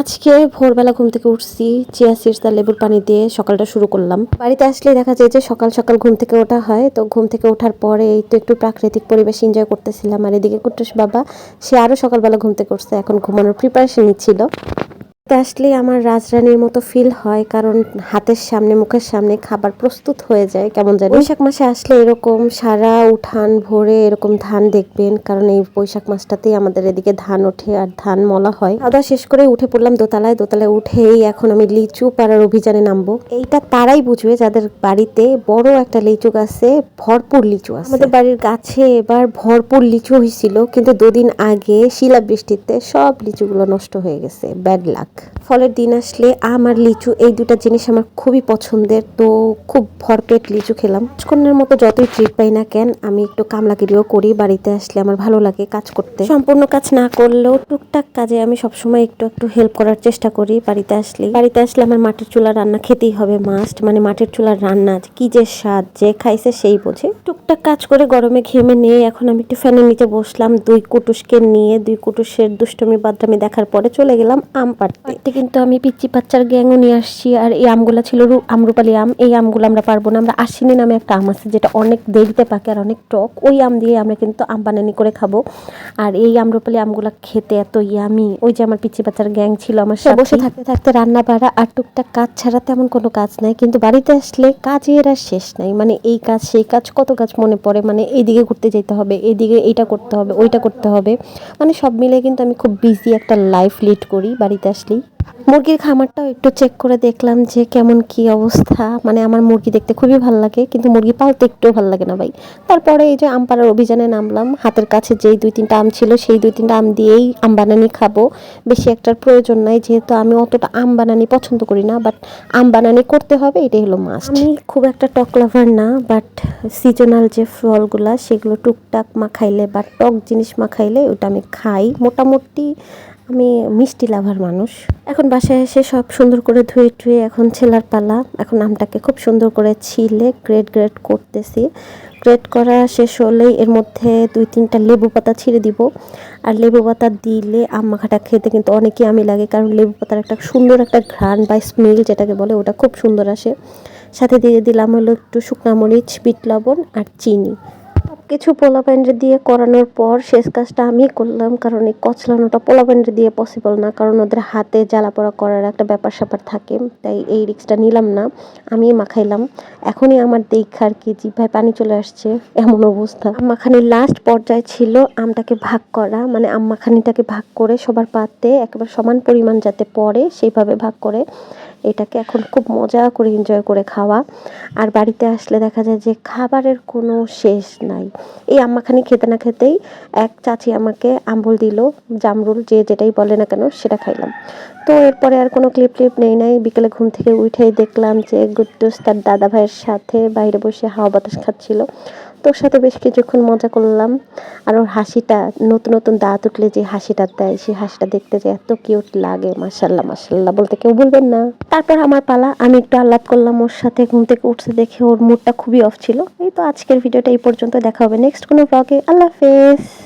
আজকে ভোরবেলা ঘুম থেকে উঠছি, চিয়া সিডস আর লেবুর পানি দিয়ে সকালটা শুরু করলাম। বাড়িতে আসলে দেখা যায় যে সকাল সকাল ঘুম থেকে ওঠা হয়, তো ঘুম থেকে ওঠার পরে এই তো একটু প্রাকৃতিক পরিবেশ এনজয় করতেছিলাম। আর এদিকে কুট্টুস বাবা, সে আরো সকালবেলা ঘুম থেকে উঠছে, এখন ঘুমানোর প্রিপারেশন নিচ্ছিল। আসলে আমার রাজরানীর মতো ফিল হয়, কারণ হাতের সামনে মুখের সামনে খাবার প্রস্তুত হয়ে যায় কেমন জানি। বৈশাখ মাসে আসলে এরকম সারা উঠান ভরে এরকম ধান দেখবেন, কারণ এই বৈশাখ মাসটাতেই আমাদের এদিকে ধান ওঠে আর ধান মলা হয়। খাওয়া শেষ করে উঠে পড়লাম দোতলায়। দোতলায় উঠেই এখন আমি লিচু পাড়ার অভিযানে নামবো। এইটা তারাই বুঝবে যাদের বাড়িতে বড় একটা লিচু গাছে ভরপুর লিচু আছে। আমাদের বাড়ির গাছে এবার ভরপুর লিচু হয়েছিল, কিন্তু দুদিন আগে শিলাবৃষ্টিতে সব লিচুগুলো নষ্ট হয়ে গেছে। Bad luck. ফলের দিন আসলে আম আর লিচু এই দুটা জিনিস আমার খুবই পছন্দের, তো খুব ভরপেট লিচু খেলাম। কন্যার মতো যতই ট্রিট পাই না কেন, আমি একটু কামলাগিরিও করি। বাড়িতে আসলে আমার ভালো লাগে কাজ করতে। সম্পূর্ণ কাজ না করলেও টুকটাক কাজে আমি সবসময় একটু একটু হেল্প করার চেষ্টা করি। বাড়িতে আসলে আমার মাটির চুলার রান্না খেতেই হবে মাস্ট। মানে মাটির চুলার রান্না কি যে স্বাদ, যে খাইছে সেই বোঝে। টুকটাক কাজ করে গরমে ঘেমে নিয়ে এখন আমি একটু ফ্যানের নিচে বসলাম। দুই কুটুসকে নিয়ে, দুই কুটুসের দুষ্টমি বাদরামি দেখার পরে চলে গেলাম আম পাড়তে। কিন্তু আমি পিচ্চি বাচ্চার গ্যাংও নিয়ে আসছি। আর এই আমগুলা ছিল আমরুপালি আম। এই আমগুলো আমরা পারবো না। আমরা আশ্বিনী নামে একটা আম আছে যেটা অনেক দেরিতে পাকে আর অনেক টক, ওই আম দিয়ে আমরা কিন্তু আম বানানি করে খাবো। আর এই আমরুপালি আমগুলা খেতে এত ইয়ামি। ওই যে আমার পিচ্চি বাচ্চার গ্যাং ছিল আমার সাথে, বসে থাকতে থাকতে রান্না বাড়া আর টুকটাক কাজ ছাড়া তেমন কোনো কাজ নাই। কিন্তু বাড়িতে আসলে কাজের আর শেষ নাই। মানে এই কাজ সেই কাজ, কত কাজ মনে পড়ে। মানে এইদিকে ঘুরতে যেতে হবে, এইদিকে এইটা করতে হবে, ওইটা করতে হবে। মানে সব মিলে কিন্তু আমি খুব বিজি একটা লাইফ লিড করি বাড়িতে আসলেই। মুরগির খামারটাও একটু চেক করে দেখলাম যে কেমন কি অবস্থা। মানে আমার মুরগি দেখতে খুবই ভালো লাগে, কিন্তু মুরগি পালতে একটু ভালো লাগে না ভাই। তারপরে এই যে আম পাড়ার অভিযানে নামলাম। হাতের কাছে যেই 2-3টা আম ছিল, সেই 2-3টা আম দিয়েই আম বানানি খাবো। বেশি একটার প্রয়োজন নাই, যেহেতু আমি অতটা আম বানানি পছন্দ করি না, বাট আম বানানি করতে হবে, এটাই হলো মাস্ট। আমি খুব একটা টক লাভার না, বাট সিজনাল যে ফলগুলা সেগুলো টুকটাক মাখাইলে বা টক জিনিস মাখাইলে ওটা আমি খাই। মোটামুটি আমি মিষ্টি লাভার মানুষ। এখন বাসায় এসে সব সুন্দর করে ধুয়ে টুয়ে এখন ছেলার পালা। এখন আমটাকে খুব সুন্দর করে ছিলে গ্রেড করতেছি। গ্রেড করা শেষ হলেই এর মধ্যে 2-3টা লেবু পাতা ছিঁড়ে দিব। আর লেবু পাতা দিলে আম মাখাটা খেতে কিন্তু অনেকই আমি লাগে, কারণ লেবু পাতার একটা সুন্দর একটা ঘ্রাণ বা স্মেল যেটাকে বলে, ওটা খুব সুন্দর আসে। সাথে দিয়ে দিলাম হলো একটু শুকনা মরিচ, বিট লবণ আর চিনি। কিছু পোলাপাইনরে দিয়ে করানোর পর শেষ কাজটা আমি করলাম, কারণ এই কচলানোটা পোলাপাইনরে দিয়ে পসিবল না, কারণ ওদের হাতে জ্বালা পোড়া করার একটা ব্যাপার স্যাপার থাকে। তাই এই রিস্কটা নিলাম না, আমি মাখাইলাম। এখনই আমার দেখা আর কি জিভায় পানি চলে আসছে, এমন অবস্থা। আম মাখানির লাস্ট পর্যায়ে ছিল আমটাকে ভাগ করা। মানে আম মাখানিটাকে ভাগ করে সবার পাতে একেবারে সমান পরিমাণ যাতে পড়ে সেইভাবে ভাগ করে এটাকে এখন খুব মজা করে এনজয় করে খাওয়া। আর বাড়িতে আসলে দেখা যায় যে খাবারের কোনো শেষ নাই। এই আম মাখানি খেতে না খেতেই এক চাচি আমাকে আম্বুল দিল, জামরুল, যে যেটাই বলে না কেন, সেটা খাইলাম। তো এরপরে আর কোনো ক্লিপ নেই। বিকেলে ঘুম থেকে উঠেই দেখলাম যে গুড্ডুস তার দাদা ভাইয়ের সাথে বাইরে বসে হাওয়া বাতাস খাচ্ছিল। তোর সাথে বেশ কিছুক্ষণ মজা করলাম। আর ওর হাসিটা, নতুন নতুন দাঁত উঠলে যে হাসিটা দেয়, সেই হাসিটা দেখতে যে এত কিউট লাগে, মাশাল্লাহ মাশাল্লাহ বলতে কেউ বলবেন না। তারপর আমার পালা, আমি একটু আহ্লাদ করলাম ওর সাথে। ঘুম থেকে উঠতে দেখে ওর মুডটা খুবই অফ ছিল। এই তো আজকের ভিডিওটা এই পর্যন্ত, দেখা হবে নেক্সট কোনো ব্লগে। আল্লাহ হাফেজ।